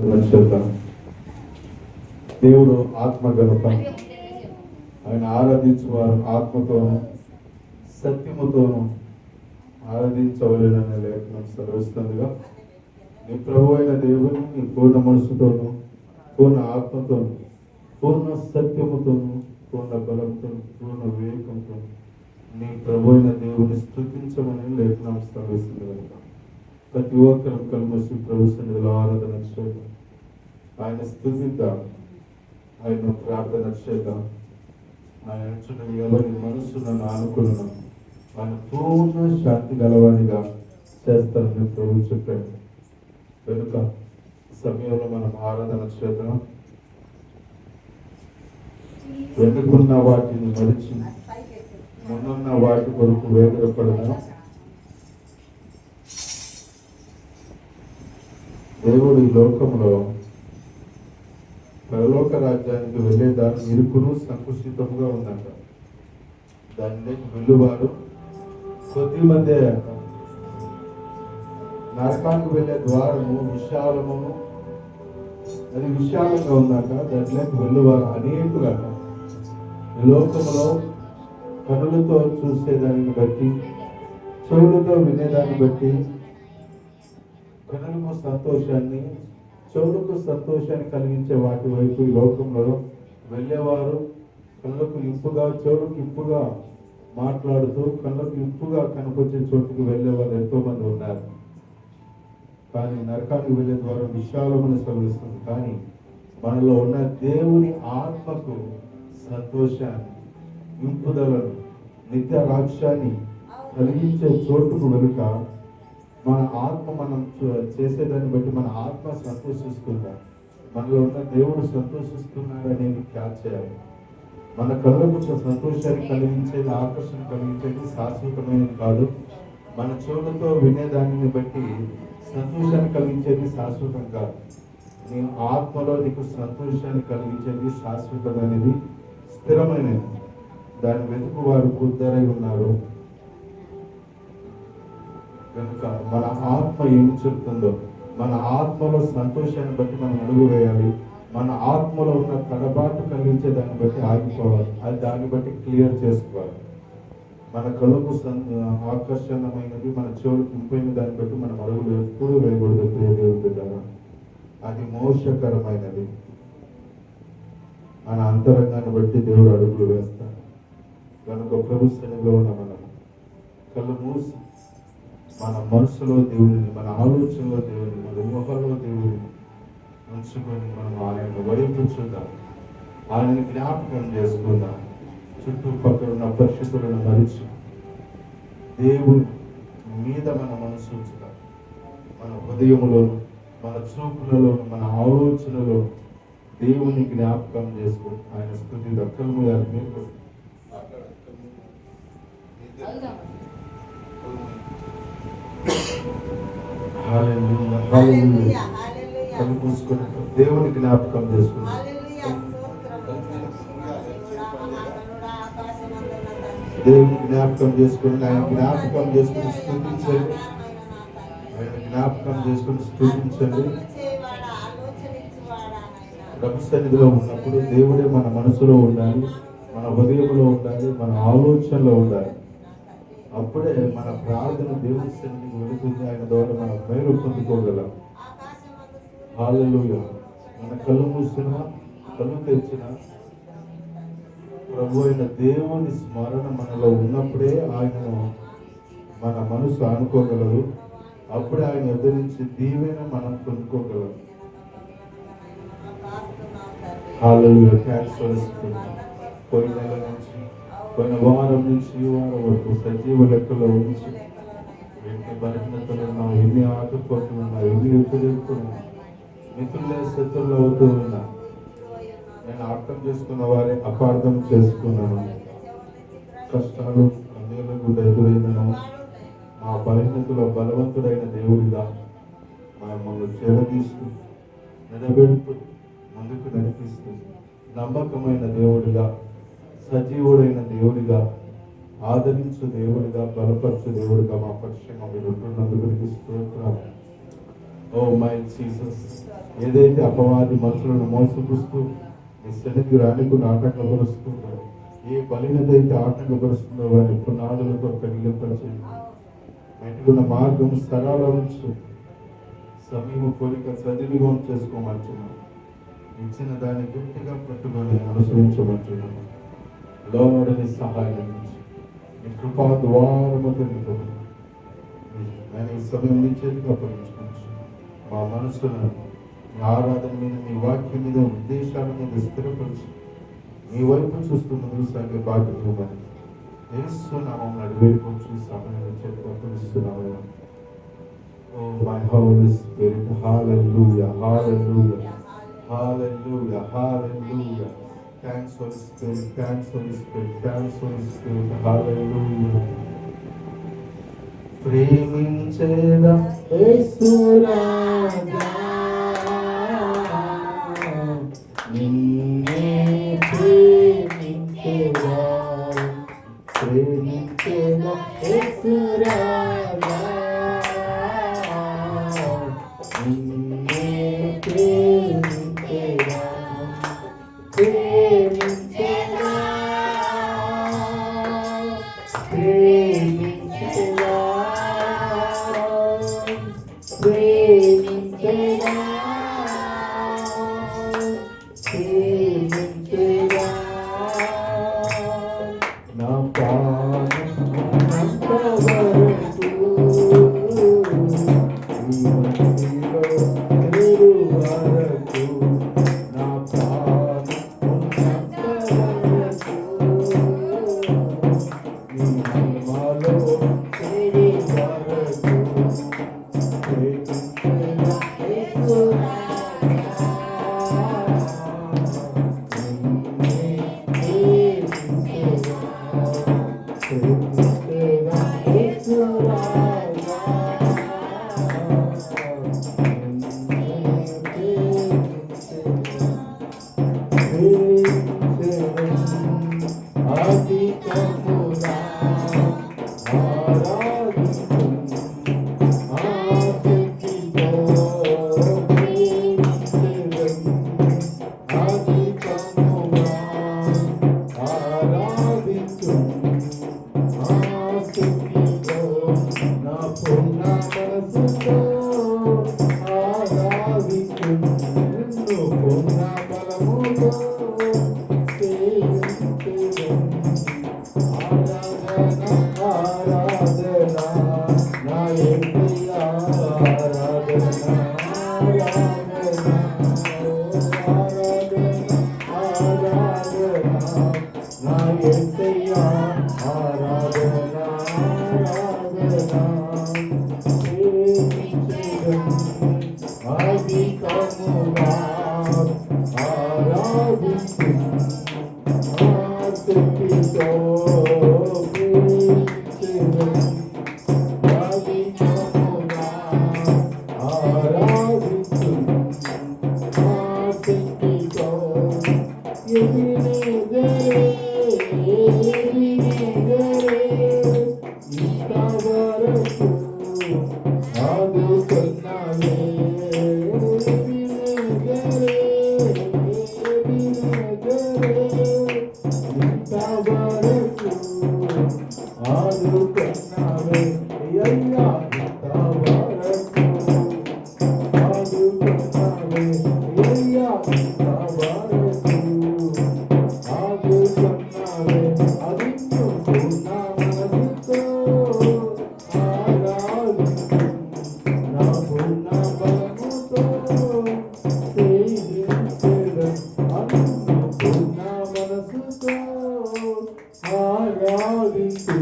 నక్షత్రం దేవుడు ఆత్మ గనుక ఆయన ఆరాధించువారు ఆత్మతోను సత్యముతోను ఆరాధించవలెననే లేఖనం సెలవిస్తుందిగా. నీ ప్రభు అయిన దేవుని నీ పూర్ణ మనసుతోను పూర్ణ ఆత్మతోను పూర్ణ సత్యముతోను పూర్ణ బలంతో పూర్ణ వివేకంతో నీ ప్రభు అయిన దేవుని స్తుతించమని లేఖనం సెలవిస్తుంది కనుక ప్రతి ఒక్కరు కలిసి ప్రభు సన్నిధిలో ఆరాధన చేద్దాం, ఆయన స్తుతిద్దాం, ఆయన ప్రార్థన చేద్దాం. ఆయన చుట్టూ ఎవరి మనసు నన్ను ఆనుకున్నాను ఆయన పూర్ణ శాంతి గలవానిగా చేస్తానని ప్రభు చెప్పాడు కనుక సమయంలో మనం ఆరాధన చేద్దాం. వెనుకున్న వాటిని మరిచి ముందున్న వాటి కొరకు వేదపడదాం. దేవుడు ఈ లోకంలో పరలోక రాజ్యానికి వెళ్ళే దాని ఇరుకును సంకుచితంగా ఉందంట. దానిలోకి వెళ్ళువారు కొద్ది మందే అంట. నరకానికి వెళ్ళే ద్వారము విశాలమును అది విశాలంగా ఉందంట. దాంట్లోకి వెళ్ళువారు అనేకులంట. ఈ లోకంలో కనులతో చూసేదాన్ని బట్టి చెవులతో వినేదాన్ని బట్టి కనులకు సంతోషాన్ని చెవులకు సంతోషాన్ని కలిగించే వాటి వైపు ఈ లోకంలో వెళ్ళేవారు కళ్ళకు ఇంపుగా చెవులకు ఇంపుగా మాట్లాడుతూ కళ్ళకు ఇంపుగా కనిపించే చోటుకు వెళ్ళేవారు ఎంతో మంది ఉన్నారు. కానీ నరకానికి వెళ్ళే ద్వారా విశాలమని సెలవిస్తుంది. కానీ మనలో ఉన్న దేవుని ఆత్మకు సంతోషాన్ని ఇంపుదలను నిత్య రాజ్యాన్ని కలిగించే చోటుకు వెనుక మన ఆత్మ మనం చేసేదాన్ని బట్టి మన ఆత్మ సంతోషిస్తుందా, మనలో ఉన్న దేవుడు సంతోషిస్తున్నాడు అనేది క్యాచ్ చేయాలి. మన కళ్ళకు సంతోషాన్ని కలిగించేది ఆకర్షణ కలిగించేది శాశ్వతమైనది కాదు. మన చెవులతో వినేదానిని బట్టి సంతోషాన్ని కలిగించేది శాశ్వతం కాదు. నీ ఆత్మలో నీకు సంతోషాన్ని కలిగించేది శాశ్వతమైనది స్థిరమైనది. దాని వెతుకు వారు కుద్దరై ఉన్నారు కనుక మన ఆత్మ ఏమి చెప్తుందో మన ఆత్మలో సంతోషాన్ని బట్టి మనం అడుగు వేయాలి. మన ఆత్మలో ఉన్న కడబాటు కలిగించే దాన్ని బట్టి ఆగిపోవాలి. అది దాన్ని బట్టి క్లియర్ చేసుకోవాలి. మన కళ్ళకు ఆకర్షణమైనది మన చెవులకు ఇంపైన దాన్ని బట్టి మనం అడుగులు ఎప్పుడు వేయకూడదు. దేవుడు అది మోసకరమైనది. మన అంతరంగాన్ని బట్టి దేవుడు అడుగులు వేస్తాడు కనుక ప్రభు సన్నిధిలో ఉన్న మనం కళ్ళు మూసి మన మనసులో దేవుడిని మన ఆలోచనలో దేవుడిని మన ఊహలో దేవుడిని ఉంచుకొని మనం ఆయన వైపు చూద్దాం, ఆయనని జ్ఞాపకం చేసుకుందాం. చుట్టుపక్కల ఉన్న పరిస్థితులను మరిచి దేవుని మీద మన మనసు ఉంచుదాం. మన హృదయంలో మన చూపులలో మన ఆలోచనలో దేవుని జ్ఞాపకం చేసుకుని ఆయన స్థుతి దక్కలు మీరు దేవుని జ్ఞాపకం చేసుకుని దేవుని జ్ఞాపకం చేసుకుని ఆయన జ్ఞాపకం చేసుకుని స్తుతించండి. ఆయన జ్ఞాపకం చేసుకుని స్తుతించండి. ప్రభు సన్నిధిలో ఉన్నప్పుడు దేవుడే మన మనసులో ఉండాలి, మన హృదయంలో ఉండాలి, మన ఆలోచనలో ఉండాలి. అప్పుడే మన ప్రార్థన దేవుని సన్నిధికి వెళుతుంది. ఆయన ద్వారా మనం మేలు పొందుకోగలం. హల్లెలూయా. మన కళ్ళు మూసినా కళ్ళు తెరిచిన ప్రభు అయిన దేవుని స్మరణ మనలో ఉన్నప్పుడే ఆయనను మన మనసు అనుకోగలదు. అప్పుడే ఆయన ఎదురు నుంచి దీవెన మనం పొందుకోగలం. హల్లెలూయా. థాంక్స్. పోయిన నెల నుంచి పోయిన వారం నుంచి ఈ వారం వరకు సజీవ లెక్కలో ఉంచి ఎన్ని బలహీనతలు ఉన్నా, ఎన్ని ఆటుపోట్లు ఉన్నా, ఎన్ని ఎదురుకున్నా, మిత్రులే శత్రులు అవుతూ ఉన్నా, నేను అర్థం చేసుకున్న వారే అపార్థం చేసుకున్నాను. కష్టాలు కన్నీళ్లకు ఎదురైనను మా బలహీనతలో బలవంతుడైన దేవుడిగా మమ్మల్ని చేరదీస్తూ నిలబెడుతూ ముందుకు నడిపిస్తూ నమ్మకమైన దేవుడిగా సజీవుడైన దేవుడిగా ఆదరించు దేవుడిగా బలపరచు దేవుడిగా మా పక్షంగా మీరు ఉంటున్నందుకు స్తోత్రాలు. Oh my Jesus. ఏదైతే అపవాది మనుషులను మోసపుస్తూ నీ సన్నిధికి రానికుండా ఆటంకపరుస్తుందో, ఏ బలహీనత ఆటంకపరుస్తుందో వారి పునాదుల కొరకు నిలపరిచేయండి. మెట్టుకున్న మార్గం సరళించు, సమీప కోరిక సద్వినియోగం చేసుకోమంటున్నాను. ఇచ్చిన దాన్ని గట్టిగా పట్టుకొని అనుసరించమంటున్నాను. లోడని సహాయం నీ కృపా ద్వారముతో నేను ఈ సమయం నీ చేతికి అప్పగించుకోవచ్చు. మా మనసును మీ ఆరాధన మీద, మీ వాక్యం మీద, ఉద్దేశాల మీద స్థిరపరిచి మీ వైపు చూస్తూ ముందుకు సాగే బాధ్యత ఇవ్వమని యేసునామమున అడివేడుకోవచ్చు. సమయం చేతికి అప్పగిస్తున్నాము. Oh my Holy Spirit, hallelujah, hallelujah, hallelujah, hallelujah. Thanks Holy Spirit, thanks Holy Spirit, thanks Holy Spirit, hallelujah. ప్రేమించేదా యేసు రాజా, నిన్నే ప్రేమించేదా, ప్రేమించేదా యేసు రాజా, నిన్నే ప్రేమించేదా, ప్రేమించేదా, ప్రేమించేదా, ప్రేమించేదా, ప్రేమించేదా, నా ప్రాణం అంతవరకు నీ మహిమలో చేరు వరకు, నా ప్రాణం ఉన్నంతవరకు నీ మహిమలో చేరు వరకు, ప్రేమించేదా యేసు రాజా, నిన్నే ప్రేమించేదా, ప్రేమించేదా యేసు రాజా, నిన్నే ప్రేమించేదా, ప్రేమించేదా అధికముగా ఆరాధించు, ఆసక్తితో ప్రేమించేదా, అధికముగా ఆరాధించు, ఆసక్తితో నా పూర్ణ మనసుతో ఆరాధించు, నిన్ను పూర్ణ బలముతో సేవించెదా. ఆరాధన ఆరాధన నా యేసయ్యా, ఆరాధన ఆరాధన, ఆరాధన ఆరాధన నా యేసయ్యా, ఆరాధన ఆరాధన, ప్రేమించెదా అధికముగా ఆరాధించు, ఆసక్తితో ప్రేమించెదా, అధికముగా ఆరాధించు, ఆసక్తితో ఎదిరెదరే, ఎదిరెదరే ఇంతవరకు ఆదుకున్నావే, ఎదిరెదరే, ఎదిరెదరే ఇంతవరకు ఆదుకున్నావే, అయ్యా ఇంతవరకు ఆదుకున్నావే, అయ్యా ఇంతవరకు ఆదుకున్నావే, అదిన్ను పూర్ణ మనసుతో ఆరాధించు, నా పూర్ణ బలముతో సేవించెదా, అదిన్ను పూర్ణ మనసుతో ఆరాధించు,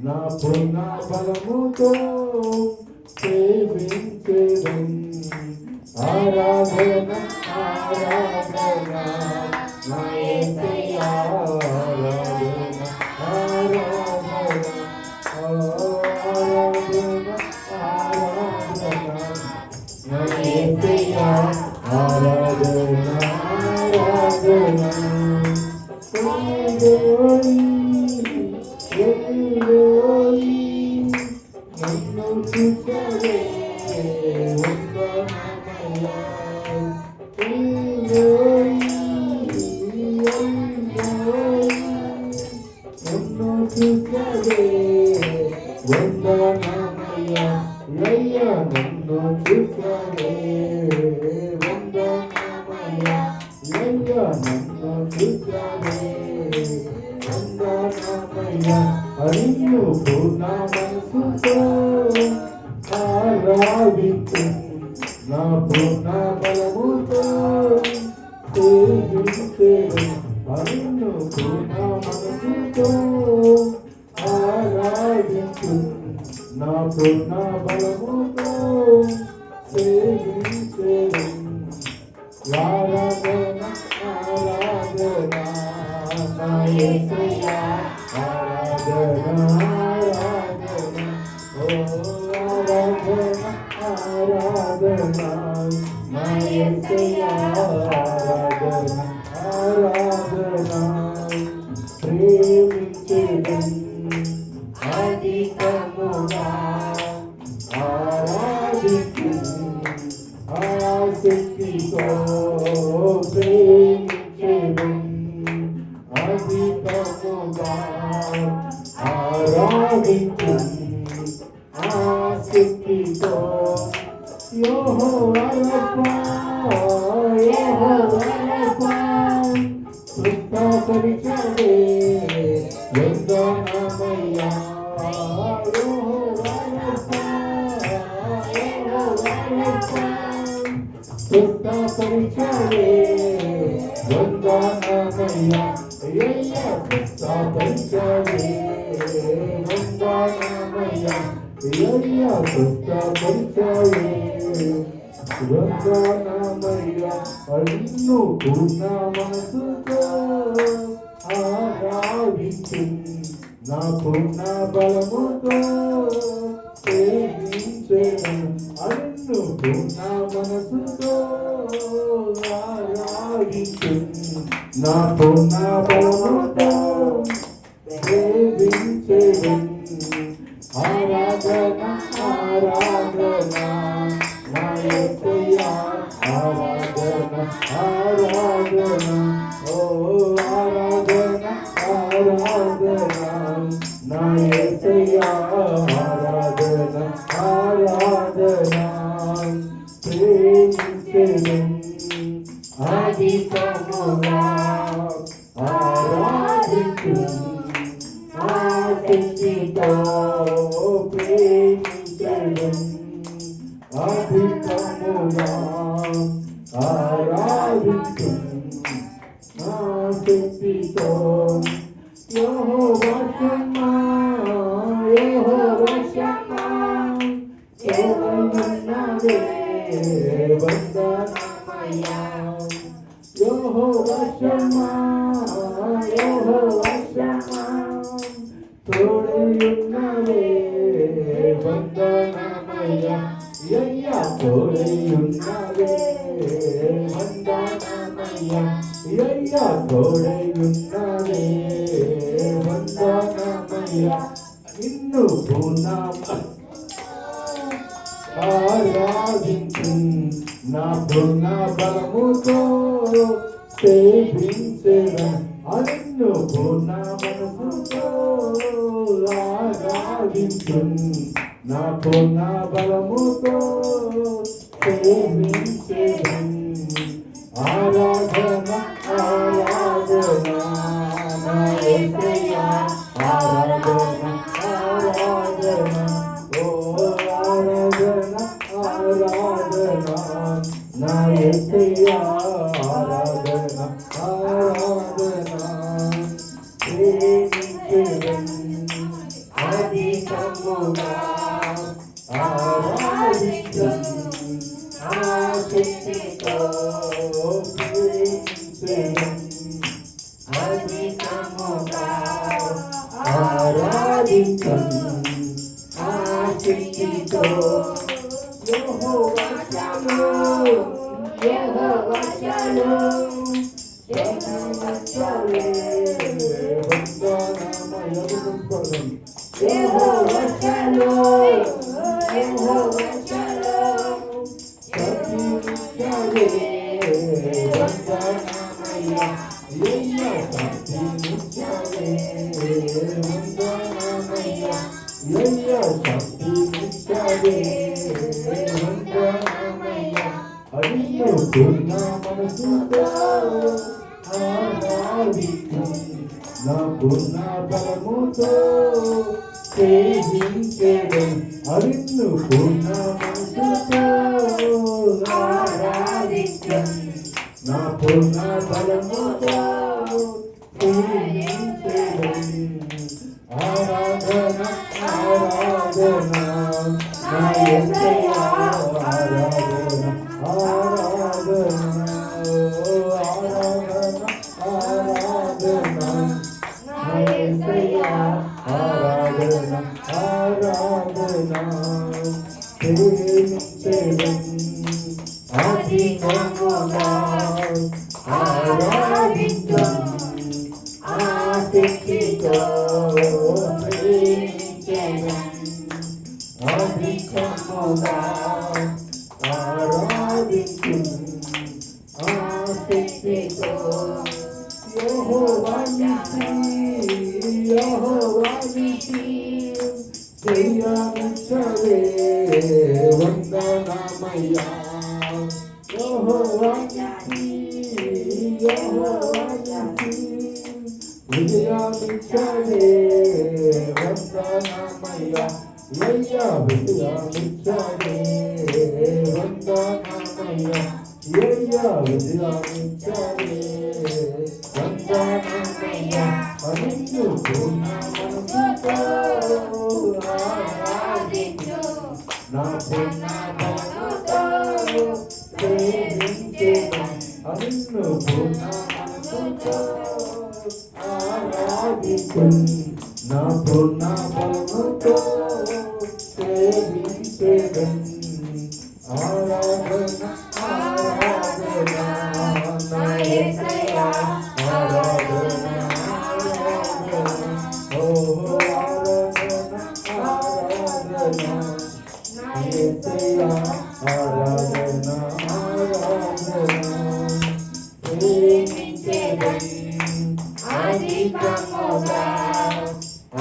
నా పూర్ణ బలముతో సేవించెదా. ఆరాధన ఆరాధన నా యేసయ్యా, ఆరాధన ఆరాధన, ఆరాధన ఆరాధన నా యేసయ్యా, ఆరాధన ఆరాధన. ఎల్లోయి, ఎల్లోయి నన్ను చూసవే, నన్ను చూసావే వందనామయ్యా అయ్యా నన్ను చూసావే వందనామయ్యా అయ్యా నన్ను చూసావే వందనామయ్యా అయ్యో పూర్ణ మనసుతో ఆరాధించు నా పూర్ణ బలముతో పూజించేను అన్ను పూర్ణ మనసుతో ఆరాధించు నా పూర్ణ బలముతో సేవించేను ఆరాధన ఆరాధన నా యేసయ్యా ఆరాధన ఆరాధన ఓ ఆరాధన ఆరాధన నా యేసయ్యా ఆరాధన ఆరాధన ప్రేమించేదన్ అధికముగా ఆరాధించు ఆసక్తితో ప్రేమించేదన్ అధికముగా ఆరాధించు ఆసక్తితో యెహోవా రఫా యెహోవా రఫా కృపపరిచే వందనామయ్యా యెహోవా రఫా యెహోవా రఫా కృపపరిచే వందనామయ్యా అయ్యా కృపపరిచే వందనామయ్యా అయ్యా కృపపరిచే వందనామయ్యా అన్ను పూర్ణ మనసుతో ఆరాధించు నా పూర్ణ బలముతో సేవించెను అన్ను పూర్ణ మనసుతో ఆరాధించు నా పూర్ణ బలముతో సేవించెను ఆరాధన ఆరాధన నా యేసయ్యా ఆరాధన ఆరాధన ఓ ఆరాధన ఆరాధన నా యేసయ్యా ఆరాధన ఆరాధన ప్రేమించెను అధికముగా ఆరాధించు ఆసక్తితో ప్రేమించెను అధికముగా ఆరాధించు ఆసక్తితో యెహోవా షమ్మా యెహోవా షమ్మా యెహోవానవే వందనామయ్యా యెహోవా షమ్మా యెహోవా షమ్మా తోడయున్నవే వందనామయ్యా అయ్యా తోడయున్నవే వందనామయ్యా అయ్యా తోడయున్నవే వందనామయ్యా నిన్ను పూర్ణ ఆరాధించు నా పూర్ణ బలముతో సేవించెను అన్ను పూర్ణ మనసుతో ఆరాధించు నా పూర్ణ బలముతో సేవించెను ఆరాధన ఆరాధన నా యేసయ్యా ఆరాధన ఆరాధన ఓ ఆరాధన ఆరాధన నా యేసయ్యా ఆరాధన ఆరాధన ప్రేమించెను అధికముగా ఆరాధించు ఆసక్తితో ప్రేమించెను అధికముగా ఆరాధించు ఆసక్తితో యెహోవా షలోమ్ యెహోవా షలోమ్ యెహోవా షలోమ్ యెహోవా షలోమ్ యెహోవా షలోమ్ వందనమయ్యా యేయ్యా శక్తినిచ్చవే వందనమయ్యా యేయ్యా శక్తినిచ్చవే వందనమయ్యా అడియో పూర్ణ మనసుతో ఆరాధించు నా పూర్ణ బలముతో సేవించెదను అడిన్ను పూర్ణ మనసుతో ఆరాధించు నా పూర్ణ బలముతో సేవించెదను ఆరాధన ఆరాధన నా యేసయ్యా ఆరాధన ఆరాధన ఆరాధన నా యేసయ్యా ఆరాధన ఆరాధన ప్రేమించెదను అధికముగా ఆరాధించును ఆసక్తితో ప్రేమించెదను అధికముగా ఆరాధించును ఆసక్తితో యెహోవా నీతి జయమిచ్చవే వందనమయ్యా యెహోవా నీతి విజయమిచ్చవే వందనమయ్యా యేయ్యా విజయమిచ్చవే వందనమయ్యా యేయ్యా విజయమిచ్చవే వందనమయ్యా అనిన్ను పూర్ణ మనసుతో ఆరాధించు నా పూర్ణ బలముతో సేవించెదను అనిన్ను పూర్ణ మనసుతో ఆరాధించు నా పూర్ణ బలముతో సేవించెదను ఆరాధన ఆరాధన నా యేసయ్యా ఆరాధన ఆరాధన ఓ ఆరాధన ఆరాధన నా యేసయ్యా ఆరాధన ఆరాధన ప్రేమించెదను అధికముగా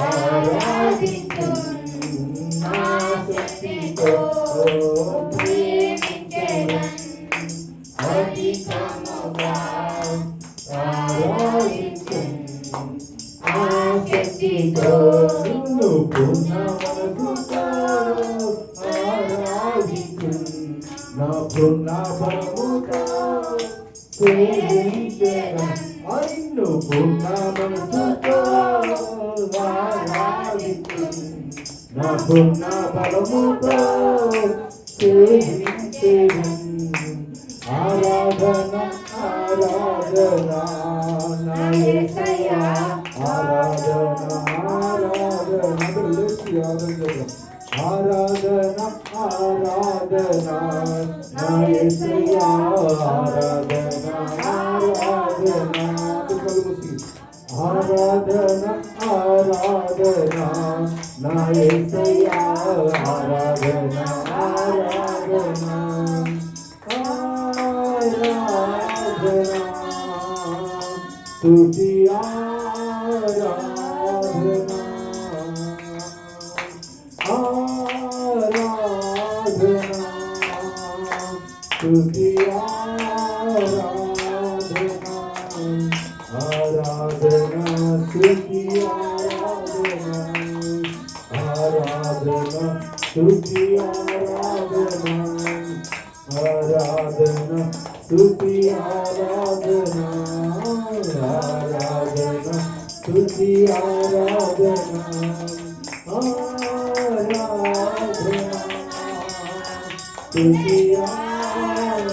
ఆరాధించును ఆసక్తితో ప్రేమించెదను అధికముగా ఆరాధించును ఆసక్తితో నిన్ను పూర్ణ మనసుతో ఆరాధించును నా పూర్ణ బలముతో సేవించెదను నిన్ను పూర్ణ మనసుతో ఆరాధించును నా పూర్ణ బలముతో సేవించెదను ఆరాధన ఆరాధన నా యేసయ్యా ఆరాధన ఆరాధన ఆరాధన ఆరాధన నా యేసయ్యా ఆరాధన ఆరాధన ఆరాధన ఆరాధన నా యేసయ్యా ఆరాధన ఆరాధన ఆరాధన స్తుతి ఆరాధన ఆరాధన స్తుతి ఆరాధన ఆరాధన స్తుతి ఆరాధన ఆరాధన స్తుతి ఆరాధన ఆరాధన స్తుతి ఆరాధన ఆరాధన స్తుతి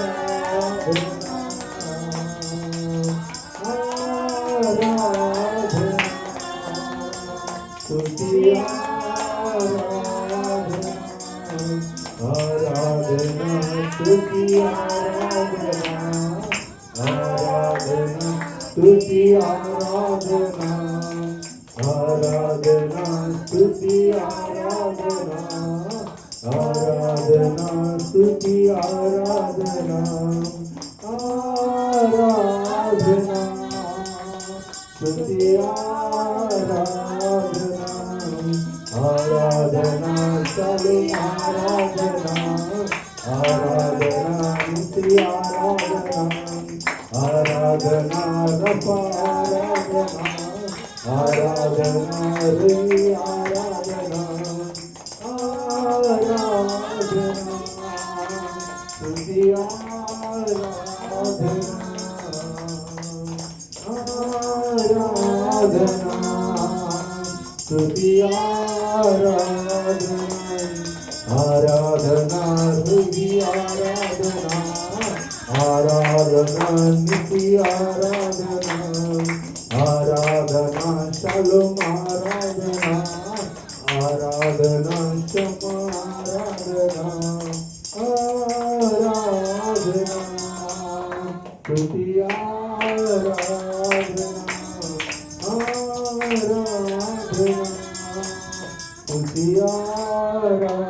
ఆరాధన ఆరాధన స్తుతి ఆరాధన ఆరాధన స్తుతి ఆరాధన ఆరాధన స్తుతి ఆరాధన ఆరాధన స్తుతి ఆరాధన ఆరాధన స్తుతి ఆరాధన ఆరాధన స్తుతి ఆరాధన ఆరాధన స్తుతి ఆరాధన ఆరాధన స్తుతి ఆరాధన ఆరాధన స్తుతి ఆరాధన ఆరాధన రప ఆరాధన ఆరాధన రే ఆరాధన ఆరాధన స్తుతి ఆరాధన ఆరాధన స్తుతి ఆరాధన ఆరాధన స్తుతి ఆరాధన ఆరాధన స్తుతి ఆరాధన ఆరాధన షలోం ఆరాధన ఆరాధన క్షమా ఆరాధన ఆరాధన స్తుతి ఆరాధన ఆరాధన స్తుతి ఆరాధన